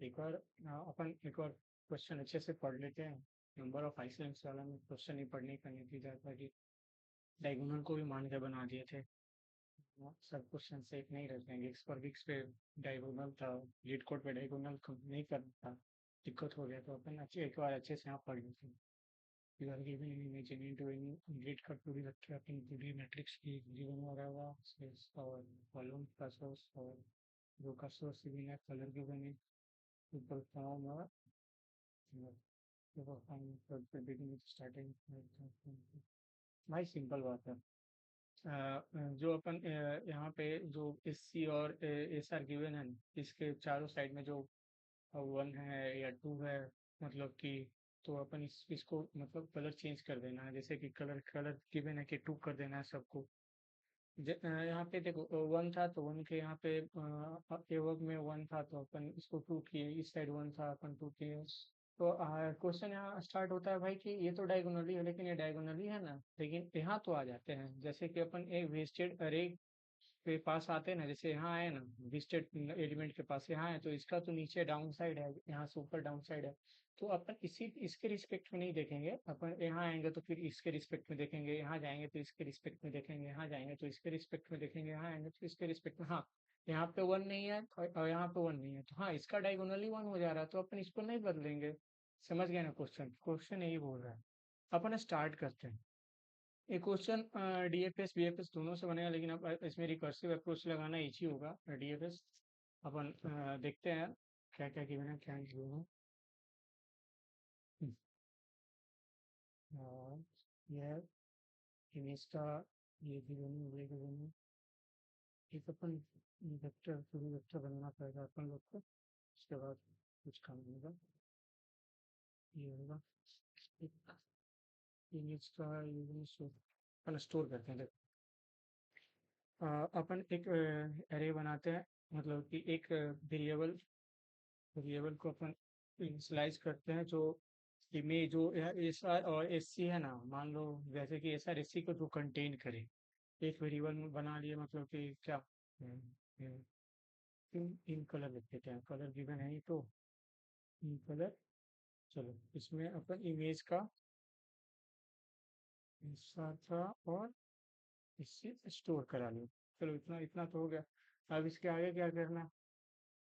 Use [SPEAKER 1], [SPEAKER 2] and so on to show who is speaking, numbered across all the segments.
[SPEAKER 1] एक बार अपन एक और क्वेश्चन अच्छे से पढ़ लेते हैं। नंबर ऑफ आइसलेंड्स वाला में क्वेश्चन ही पढ़ने का नतीजा था कि डायगोनल को भी मान के बना दिए थे। सब क्वेश्चन से एक नहीं रहते हैं। गिग्स पर गिग्स पे डायगोनल था, लीड कोड पे डायगोनल नहीं करना था, दिक्कत हो गया। तो अपन अच्छे एक बार अच्छे से यहाँ पढ़ लेते हैं। You are given an image into any grid cut to be vector in 2D matrix की given whatever space और column का source और row का source given है, color given है, to perform a begin with starting। भाई simple बात है। जो अपन यहाँ पे जो एस सी और एस आर गिवन है, इसके चारों साइड में जो वन है या टू है, मतलब कि तो अपन इसको मतलब कलर चेंज कर देना है। जैसे कि कलर कलर गिवन है कि टू कर देना है सबको। यहाँ पे देखो वन था तो वन के यहाँ पे एवर्ब में वन था तो अपन इसको टू किए, इस साइड वन था अपन टू किए। तो क्वेश्चन यहाँ स्टार्ट होता है भाई कि ये तो डायगोनली है, लेकिन ये डायगोनली है ना, लेकिन यहाँ तो आ जाते हैं। जैसे कि अपन एक वेस्टेड अरे के पास आते हैं ना, जैसे यहाँ आए ना, विजिटेड एलिमेंट के पास यहाँ है तो इसका तो नीचे डाउन साइड है, यहाँ से ऊपर डाउन साइड है। तो अपन इसी इसके रिस्पेक्ट में नहीं देखेंगे। अपन यहाँ आएंगे तो फिर इसके रिस्पेक्ट में देखेंगे, यहाँ जाएंगे तो इसके रिस्पेक्ट में देखेंगे, यहाँ जाएंगे तो इसके रिस्पेक्ट में देखेंगे, यहाँ आएंगे तो इसके रिस्पेक्ट में। हाँ, यहाँ पे वन नहीं है और यहाँ पे वन नहीं है, तो हाँ इसका डायगोनली वन हो जा रहा है, तो अपन इसको नहीं बदलेंगे। समझ गए ना? क्वेश्चन क्वेश्चन यही बोल रहा है। अपन स्टार्ट करते हैं। ये क्वेश्चन डीएफएस बीएफएस दोनों से बनेगा, लेकिन अब इसमें रिकर्सिव अप्रोच लगाना इजी होगा। डीएफएस अपन देखते हैं क्या क्या गिवन है क्या गिवन है। और यह इमेज का ये गिवन है, ये गिवन है। एक अपन वेक्टर पूरी वेक्टर बनाना पड़ेगा अपन लोग को, उसके बाद कुछ काम होगा। ये होगा एक इमेज का यूज अपन स्टोर करते हैं। अपन एक एरे बनाते हैं, मतलब कि एक वेरिएबल वेरिएबल को अपन इनिशियलाइज करते हैं। जो इमेज जो एस आर और एस सी है ना, मान लो जैसे कि एस आर एस सी को जो कंटेन करे, एक वेरिएबल में बना लिए, मतलब कि क्या इन कलर लिख देते हैं। कलर गिवन है ही तो इन कलर। चलो इसमें अपन इमेज का हिस्सा था और इससे स्टोर करा लो। चलो इतना इतना तो हो गया। अब इसके आगे क्या करना है?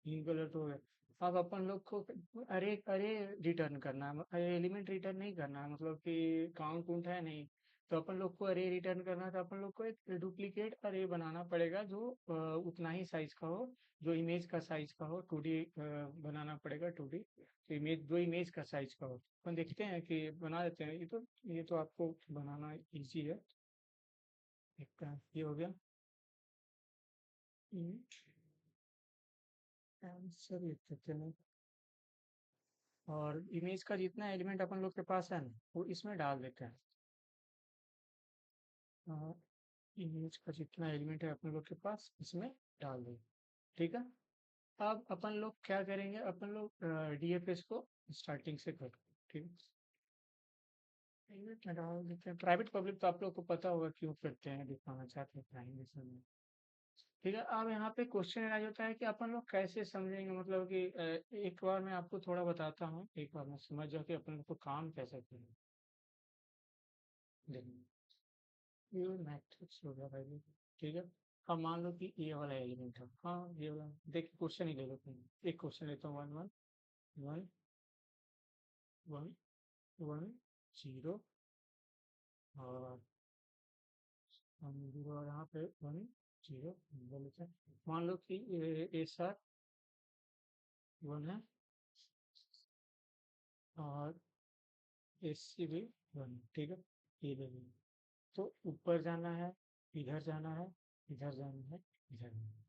[SPEAKER 1] तीन कलर तो हो गए। अब अपन लोग को अरे अरे रिटर्न करना है, अरे एलिमेंट रिटर्न नहीं करना है, मतलब कि काउंट उंट है नहीं। तो अपन लोग को अरे रिटर्न करना है, तो अपन लोग को एक डुप्लीकेट अरे बनाना पड़ेगा जो उतना ही साइज का हो, जो इमेज का साइज का हो। 2D बनाना पड़ेगा 2D, तो इमेज जो इमेज का साइज का हो। अपन देखते हैं कि बना देते हैं। ये तो आपको बनाना इजी है। देखते हैं, ये हो गया आंसर लिख देते हैं। और इमेज का जितना एलिमेंट अपन लोग के पास है ना, वो इसमें डाल देते हैं। इमेज का जितना एलिमेंट है अपन लोग के पास इसमें डाल दें। ठीक है। अब अपन लोग क्या करेंगे, अपन लोग डीएफएस को स्टार्टिंग से कर। ठीक है, एलिमेंट में डाल देते हैं। प्राइवेट पब्लिक तो आप लोग को पता होगा क्यों करते हैं, दिखाना चाहते हैं प्राइवेट में। ठीक है। अब यहाँ पे क्वेश्चन राइज होता है कि अपन लोग कैसे समझेंगे, मतलब कि एक बार मैं आपको थोड़ा बताता हूँ, एक बार मैं समझ जाओ कि अपन लोग को काम कैसे करें। देखिए, ये मैट्रिक्स हो गया भाई। ठीक है। अब मान लो कि ये वाला एलिमेंट है, हाँ ये वाला। देखिए क्वेश्चन ही ले लेते हैं, एक क्वेश्चन लेता हूँ। One one one one one zero और वन जीरो, और यहाँ पे वन जीरो लेते हैं। मान लो कि ए सार वन है और एस सी भी वन है। ठीक है, ये ले लेंगे। तो ऊपर जाना है, इधर जाना है, इधर जाना है, इधर जाना है।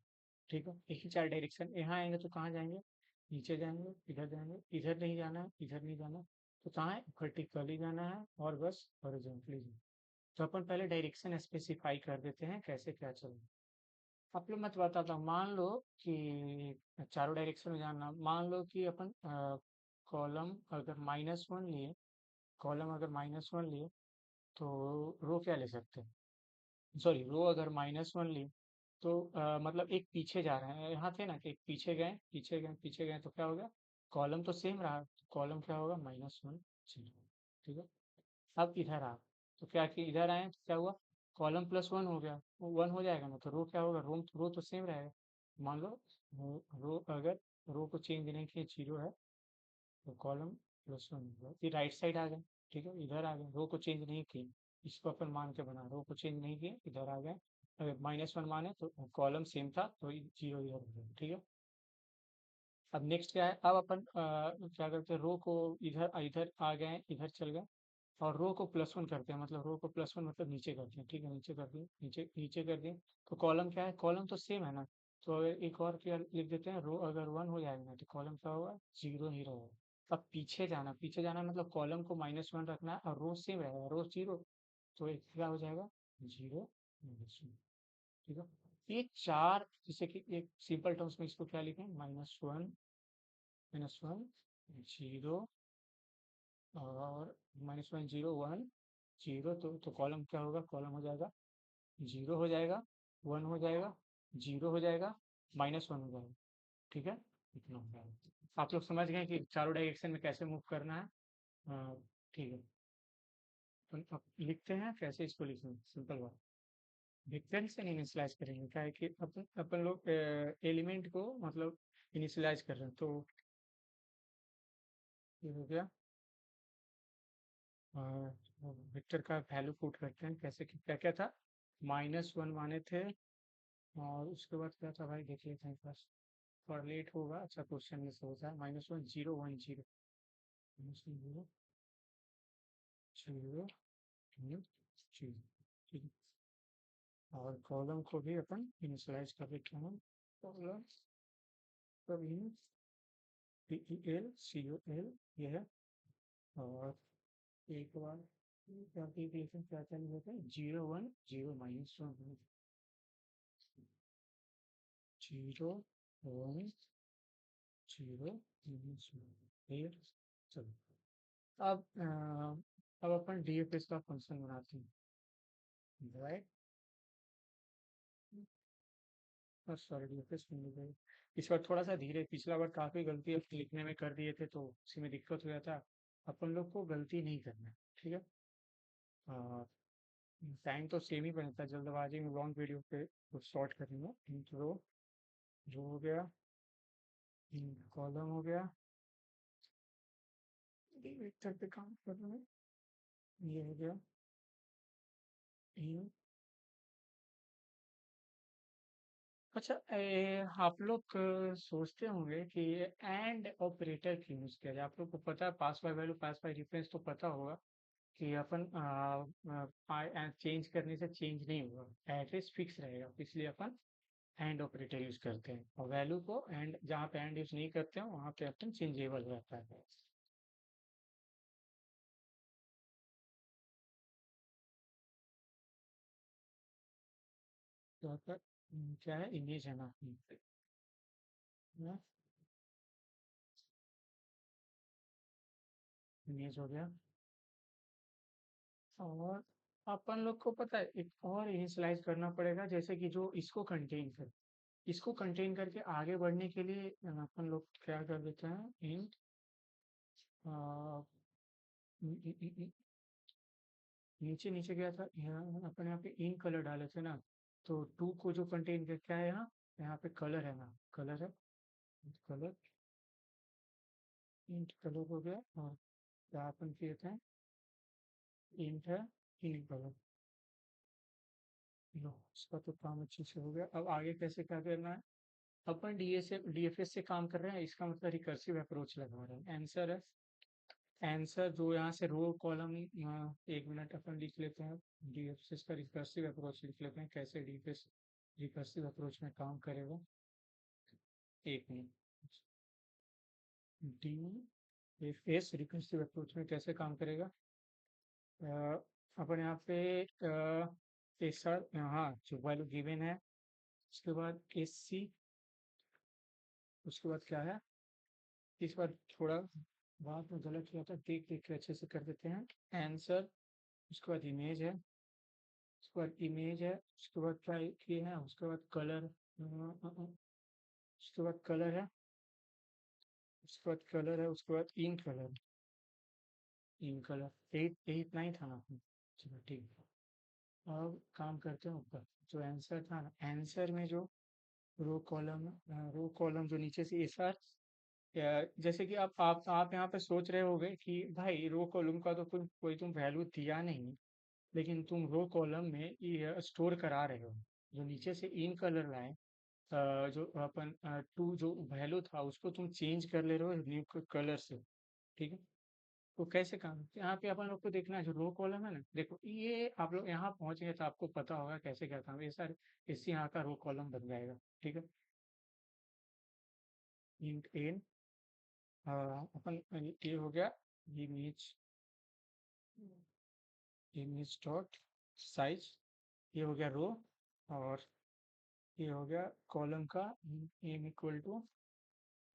[SPEAKER 1] ठीक है, एक ही चार डायरेक्शन। यहाँ आएंगे तो कहाँ जाएंगे? नीचे जाएंगे, इधर जाएंगे, इधर नहीं जाना है, इधर नहीं जाना। तो कहाँ है? वर्टिकली जाना है और बस हॉरिजॉन्टली जाना। तो अपन पहले डायरेक्शन स्पेसिफाई कर देते हैं कैसे क्या चलना। आप लोग मत बताता हूँ। मान लो कि चारों डायरेक्शन में जाना। मान लो कि अपन कॉलम अगर -1 लिए, कॉलम अगर -1 लिए तो रो क्या ले सकते हैं? सॉरी, रो अगर -1 लिए तो मतलब एक पीछे जा रहे हैं। यहाँ थे ना कि एक पीछे गए, पीछे गए, पीछे गए, तो क्या हो गया? कॉलम तो सेम रहा, कॉलम क्या होगा -1 0। ठीक है। अब इधर आ, तो क्या कि इधर आए तो क्या हुआ, कॉलम +1 हो गया, वो 1 हो जाएगा ना, तो रो क्या होगा, रो तो सेम रहेगा। मान लो रो अगर रो को चेंज नहीं किए 0 है, तो कॉलम +1 हो गया, फिर राइट साइड आ गए। ठीक है, इधर आ गए, रो को चेंज नहीं किए, इसको अपन मान के बना, रो को चेंज नहीं किए, इधर आ गए। अगर -1 माने तो कॉलम सेम था तो 0 इधर हो गया। ठीक है। अब नेक्स्ट क्या है, अब अपन क्या करते हैं, रो को इधर इधर आ गए, इधर चल गए, और रो को +1 करते हैं, मतलब रो को +1 मतलब नीचे करते हैं। ठीक है, नीचे कर दिए, नीचे नीचे कर दिए, तो कॉलम क्या है, कॉलम तो सेम है ना, तो अगर एक और क्या लिख देते हैं, रो अगर 1 हो जाएगा ना, तो कॉलम क्या होगा, 0 ही रहेगा। अब पीछे जाना मतलब कॉलम को -1 रखना है, और रो सेम रहेगा, रो 0, तो एक क्या हो जाएगा, 0 -1। ठीक है। ये चार, जैसे कि एक सिंपल टर्म्स में इसको क्या लिखें, -1 0 और -1 0 1 0, तो कॉलम क्या होगा, कॉलम हो जाएगा 0 हो जाएगा, 1 हो जाएगा, 0 हो जाएगा, -1 हो जाएगा। ठीक है, इतना हो जाएगा। आप लोग समझ गए कि चारों डायरेक्शन में कैसे मूव करना है। ठीक है, तो अब लिखते हैं, कैसे इसको लिखेंगे, सिंपल बात, वेक्टर से इनिशियलाइज करेंगे, क्या है कि अपन लोग एलिमेंट को मतलब इनिशियलाइज कर रहे हैं, तो ये हो गया, वेक्टर का वैल्यू पुट करते हैं, कैसे कि क्या क्या था, -1 माने थे, और उसके बाद क्या था भाई, देख लेते हैं पास, और लेट होगा, अच्छा क्वेश्चन में से होता है, -1 0 1 0, -1 0 0 0। ठीक है, और कॉलम को भी अपन इनिशियलाइज कर देते हैं, कॉलम कभी PEL ये है, और एक बार क्या क्या क्या होता है, 0 1 0 -1 0 1 0 -1। फिर चलो, अब अपन DFS का फंक्शन बनाते हैं, राइट, सॉरी DFS मिल गई। इस बार थोड़ा सा धीरे, पिछला बार काफी गलती अपन लिखने में कर दिए थे, तो उसी में दिक्कत हो जाता, अपन लोग को गलती नहीं करना है। ठीक है, टाइम तो सेम ही बनता है, जल्दबाजी में लॉन्ग वीडियो पे कुछ शॉर्ट करेंगे। इंट्रो जो हो गया, कॉलम हो गया, वेक्टर पे काम कर रहे हैं, ये हो गया इन। अच्छा, आप लोग सोचते होंगे कि एंड ऑपरेटर क्यों यूज किया जाए, आप लोग को पता है, pass by value pass by difference तो पता होगा कि अपन चेंज करने से चेंज नहीं होगा, एड्रेस फिक्स रहेगा, इसलिए अपन एंड ऑपरेटर यूज करते हैं, और वैल्यू को एंड, जहाँ पे एंड यूज नहीं करते हैं वहाँ पे अपन चेंजेबल रहता है। तो आपका क्या है, इमेज है ना, इमेज हो गया, और अपन लोग को पता है एक और इनिशियलाइज करना पड़ेगा, जैसे कि जो इसको कंटेन कर, इसको कंटेन करके आगे बढ़ने के लिए अपन लोग क्या कर देते हैं, इंट नीचे नीचे गया था, यहाँ अपन यहाँ पे इन कलर डाले थे ना, तो टू को जो कंटेन कर, क्या है यहाँ, यहाँ पे कलर है ना, कलर है, कलर, इंट कलर हो गया, और क्या अपन किए थे, इंट है इन कलर। लो, इसका तो काम अच्छे से हो गया। अब आगे कैसे क्या करना है, अपन DFS से काम कर रहे हैं, इसका मतलब रिकर्सिव अप्रोच लगा रहे हैं, आंसर है, आंसर जो यहाँ से रो कॉलम, एक मिनट अपन लिख लेते हैं, DFS का रिकर्सिव अप्रोच लिख लेते हैं, कैसे DFS रिकर्सिव अप्रोच में काम करेगा, एक मिनट, DFS रिकर्सिव अप्रोच में कैसे काम करेगा, अपन यहाँ पे एक साथ, हाँ जो वैल्यू गिवन है, उसके बाद SC, उसके बाद क्या है, इस बार थोड़ा बात में गलत किया था, देख देख के अच्छे से कर देते हैं, आंसर, उसके बाद इमेज है, उसके बाद इमेज है, उसके बाद क्या किए हैं, उसके बाद कलर, उसके बाद कलर है, उसके बाद कलर है, उसके बाद इन कलर। इन कलर इतना ही था ना। चलो ठीक है। अब काम करते हैं ऊपर। जो आंसर था ना, आंसर में जो रो कॉलम जो नीचे से एस आर, जैसे कि आप यहाँ पे सोच रहे होगे कि भाई रो कॉलम का तो कोई तुम वैल्यू दिया नहीं, लेकिन तुम रो कॉलम में ये स्टोर करा रहे हो। जो नीचे से इन कलर लाए, जो अपन टू जो वैल्यू था उसको तुम चेंज कर ले रहे हो न्यू कलर से। ठीक है। तो कैसे काम, यहाँ पे अपन लोग को देखना है जो रो कॉलम है ना, देखो ये आप लोग यहाँ पहुंच गए तो आपको पता होगा कैसे क्या काम है। ये सर इससे यहाँ का रो कॉलम बन जाएगा। ठीक है। इंट एन, अपन ये हो गया इमेज, इमेज डॉट साइज, ये हो गया रो। और ये हो गया कॉलम का एम इक्वल टू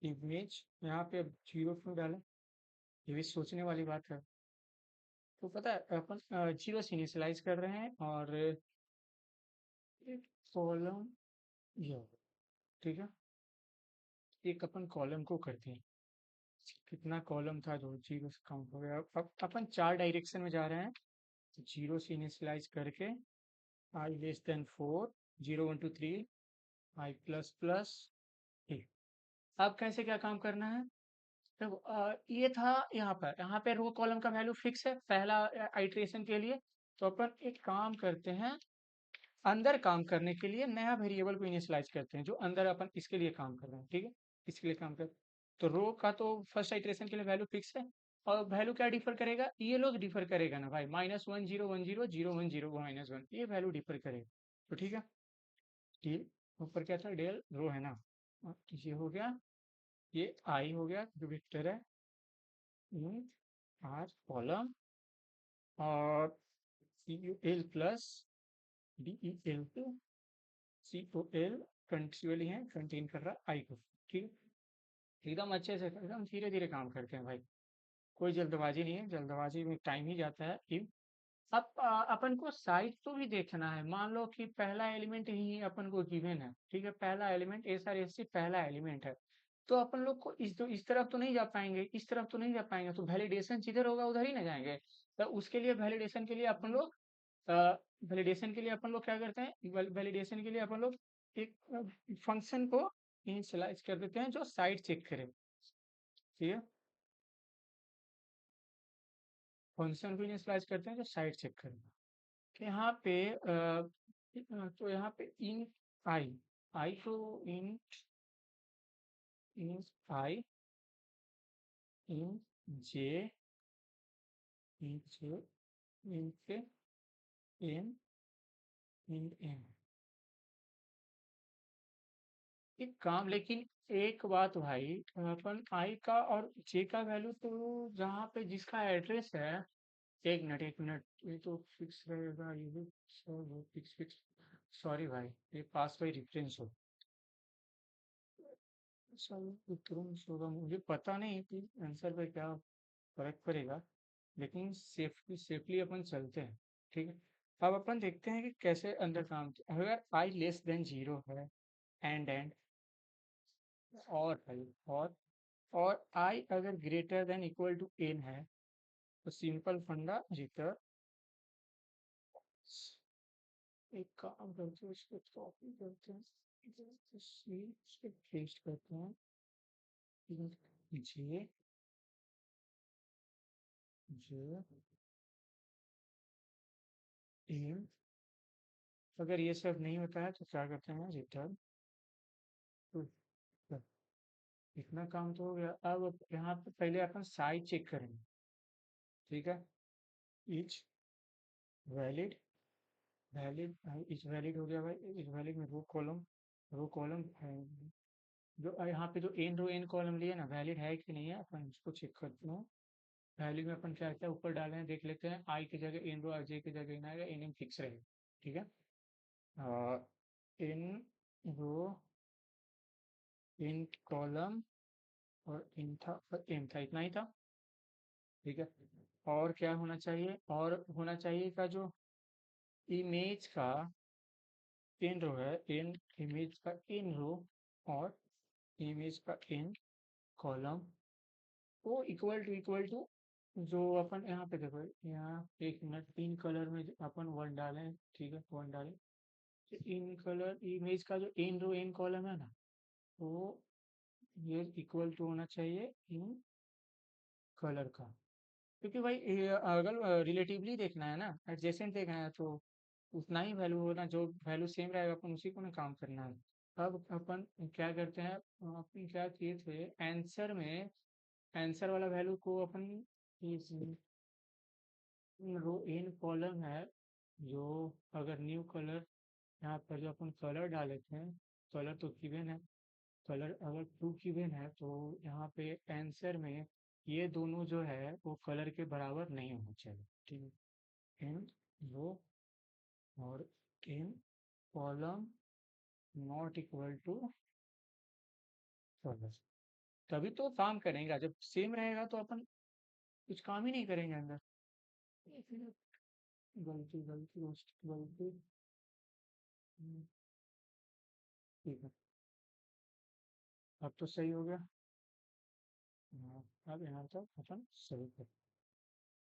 [SPEAKER 1] इमेज। यहाँ पे अब जीरो क्यों डालें, ये भी सोचने वाली बात है। तो पता है अपन जीरो से इनिशियलाइज कर रहे हैं और एक कॉलम ये होगा। ठीक है। एक अपन कॉलम को करते हैं। कितना कॉलम था जो जीरो से काउंट हो गया। अब अपन चार डायरेक्शन में जा रहे हैं। तो जीरो से इनिशियलाइज करके आई लेस देन 4, 0 1 2 3, आई प्लस प्लस ए। अब कैसे क्या काम करना है। देखो ये था यहाँ पे रो कॉलम का वैल्यू फिक्स है पहला आइट्रेशन के लिए। तो अपन एक काम करते हैं, अंदर काम करने के लिए नया वेरिएबल को इनिशियलाइज करते हैं जो अंदर अपन इसके लिए काम कर रहे हैं। ठीक है। इसके लिए काम कर, तो रो का तो फर्स्ट आइट्रेशन के लिए वैल्यू फिक्स है। और वैल्यू क्या डिफर करेगा, ये लोग डिफर करेगा ना भाई, -1 0 1 0 0 1 0 -1 ये वैल्यू डिफर करेगा। तो ठीक है। ये ऊपर क्या था, डेल रो है ना। ये हो गया, ये आई हो गया जो वेक्टर है इन आर कॉलम, और C U L plus D E L two C O L continuously है, कंटेन कर रहा है आई को। ठीक है। एकदम अच्छे से एकदम धीरे धीरे काम करते हैं भाई, कोई जल्दबाजी नहीं है, जल्दबाजी में टाइम ही जाता है। अब अपन को साइज तो भी देखना है। मान लो कि पहला एलिमेंट ही अपन को गिवन है। ठीक है। पहला element S R S C पहला एलिमेंट है। तो अपन लोग को इस तरफ तो नहीं जा पाएंगे, इस तरफ तो नहीं जा पाएंगे, तो वैलिडेशन जिधर होगा उधर ही ना जाएंगे। तो उसके लिए वैलिडेशन के लिए अपन लोग वैलिडेशन के लिए अपन लोग क्या करते हैं, वैलिडेशन के लिए अपन लोग एक फंक्शन को इनिशियलाइज कर देते हैं जो साइड चेक करे। ठीक है। फंक्शन को इनिशियलाइज करते हैं जो साइड चेक करे। तो यहाँ पे तो यहाँ पे इन आई, आई तो इन इन आई इन जे, इन जे, इन के एन, इन एन। एक काम, लेकिन एक बात भाई, अपन आई का और जे का वैल्यू तो जहाँ पे जिसका एड्रेस है, एक मिनट, ये तो फिक्स रहेगा, ये भी फिक्स फिक्स। सॉरी भाई, ये पास बाई रेफरेंस हो। सर तुरंत होगा, मुझे पता नहीं कि आंसर पे क्या फर्क पड़ेगा, लेकिन सेफली अपन चलते हैं। ठीक है। अब अपन देखते हैं कि कैसे अंदर काम, अगर आई लेस देन जीरो है, एंड और है, और आई अगर greater than equal to n है, तो सिंपल फंडा रिटर्न। एक काम करते हैं, इसको कॉपी करते हैं, इसे पेस्ट करते हैं, जे जे एम। अगर ये सब नहीं होता है तो क्या करते हैं, रिटर्न। इतना काम तो हो गया। अब यहाँ पे पहले अपन साइज चेक करेंगे। ठीक है। Etch valid, valid etch valid हो गया भाई। इच वैलिड में रो कॉलम जो यहाँ पे जो एन रो एन कॉलम लिए ना, वैलिड है कि नहीं है अपन उसको चेक करते हैं। वैलिड में अपन क्या क्या ऊपर डाले हैं देख लेते हैं। आई की जगह एन रो, जे की जगह एन आएगा, एन एम फिक्स रहेगा। ठीक है। इन रो, इन कॉलम, और इन था और एम था, इतना ही था। ठीक है। और क्या होना चाहिए, और होना चाहिए का जो इमेज का इन रो है, इन इमेज का इन रो, और इमेज का इन कॉलम, वो इक्वल टू जो अपन यहाँ पे देखो, यहाँ 1 मिनट, इन कलर में जो अपन वन डालें, ठीक है, वन डालें, तो इन कलर इमेज का जो इन रो इन कॉलम है ना, वो ये इक्वल टू होना चाहिए इन कलर का। क्योंकि भाई अगर रिलेटिवली देखना है ना, एडजेसेंट देखना है, तो उतना ही वैल्यू होना, जो वैल्यू सेम रहेगा अपन उसी को ना काम करना है। अब अपन क्या करते हैं, अपन क्या किए थे आंसर में, आंसर वाला वैल्यू को अपन इस रो इन कॉलम है, जो अगर न्यू कलर, यहाँ पर जो अपन कलर डाले थे, कलर तो गिवन है, कलर अगर ट्रू गिवन है, तो यहाँ पे आंसर में ये दोनों जो है वो कलर के बराबर नहीं होना चाहिए, ठीक है। इन रो और इन column not equal to colour, तभी तो काम करेंगे। जब सेम रहेगा तो अपन कुछ काम ही नहीं करेंगे अंदर। गलती गलती गलती, ठीक है, अब तो सही हो गया। हाँ, अब यहाँ तक अपन सही कर।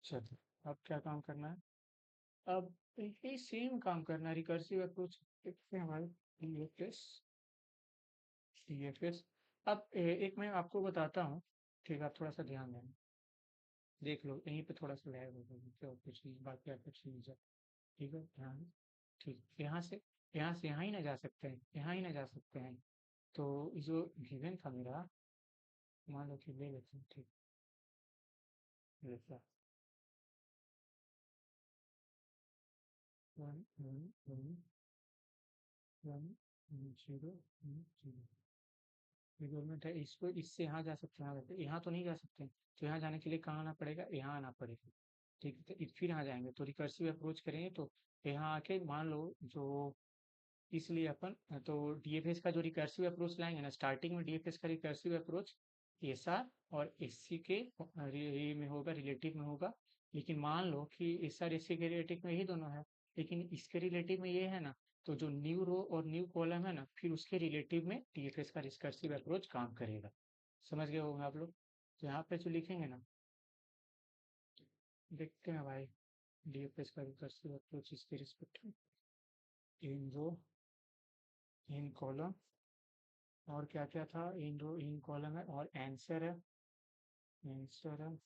[SPEAKER 1] चलो, अब क्या काम करना है, अब यही सेम काम करना है, रिकर्सिव अप्रोच देखते हैं भाई। DFS, DFS. अब एक मैं आपको बताता हूँ, ठीक है, आप थोड़ा सा ध्यान देना, देख लो यहीं पे थोड़ा सा लैग होगा, तो कुछ नहीं, बाकी आपको चीज है, ठीक है, ध्यान। ठीक, यहाँ से यहाँ ही ना जा सकते हैं, यहाँ ही ना जा सकते हैं, तो जो गिवन था मेरा, मान लो कि ले लेते हैं, ठीक, जैसा 1 1 1 0 1 0, गवर्नमेंट है, इसको इससे यहाँ जा सकते हैं, यहाँ तो नहीं जा सकते, तो यहाँ जाने के लिए कहाँ आना पड़ेगा, यहाँ आना पड़ेगा, ठीक है, तो फिर यहाँ जाएंगे तो रिकर्सिव अप्रोच करेंगे, तो यहाँ आके मान लो जो, इसलिए अपन तो डीएफएस का जो रिकर्सिव अप्रोच लाएंगे ना, स्टार्टिंग में डीएफएस का रिकर्सिव अप्रोच एस आर और एस सी के में होगा, रिलेटिव में होगा। लेकिन मान लो कि एस आर एस सी के रिलेटिव में ही दोनों है, लेकिन इसके रिलेटिव में ये है ना, तो जो न्यू रो और न्यू कॉलम है ना, फिर उसके रिलेटिव में डीएफएस का रिकर्सिव अप्रोच काम करेगा। समझ गए होंगे आप लोग। तो यहाँ पे जो लिखेंगे ना, देखते हैं भाई, डीएफएस का रिकर्सिव अप्रोच इसके रिस्पेक्ट में, इन रो इन कॉलम, और क्या क्या था, इन रो इन कॉलम है, और आंसर है, आंसर है,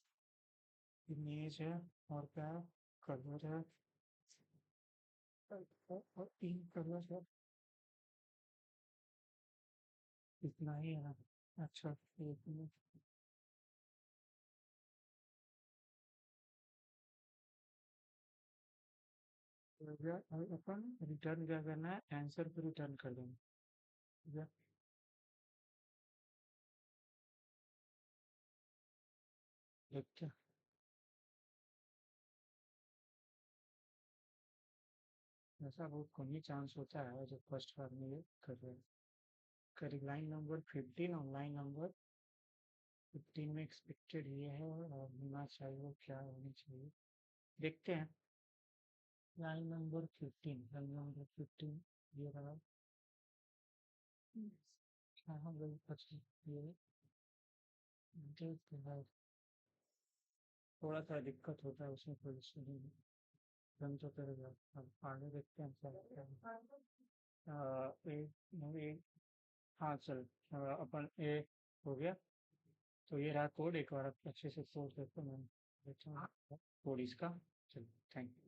[SPEAKER 1] इमेज है, और क्या है, कलर है, और इन कलर है, इतना ही है ना। अच्छा, एक मिनट, हो गया। अब अपन रिटर्न क्या करना है, आंसर को रिटर्न कर देंगे, ठीक है। देखते हैं, ऐसा बहुत कम ही चांस होता है जब फर्स्ट बार में ये कर रहे हैं। करीब लाइन नंबर 15 और लाइन नंबर 15 में एक्सपेक्टेड ये है, और होना चाहिए, क्या होनी चाहिए, देखते हैं। लाइन नंबर 15, लाइन नंबर 15, ये रहा। हाँ हाँ, वही अच्छा, ये देखते हैं। थोड़ा सा दिक्कत होता है उसमें, कोई इशू नहीं है, रन तो करेगा। अब आगे देखते हैं क्या होता है। एक, हाँ चल, अपन ए हो गया, तो ये रहा कोड, एक बार आप अच्छे से सोच देखो, मैं देखता हूँ कोड इसका। चलो, थैंक यू।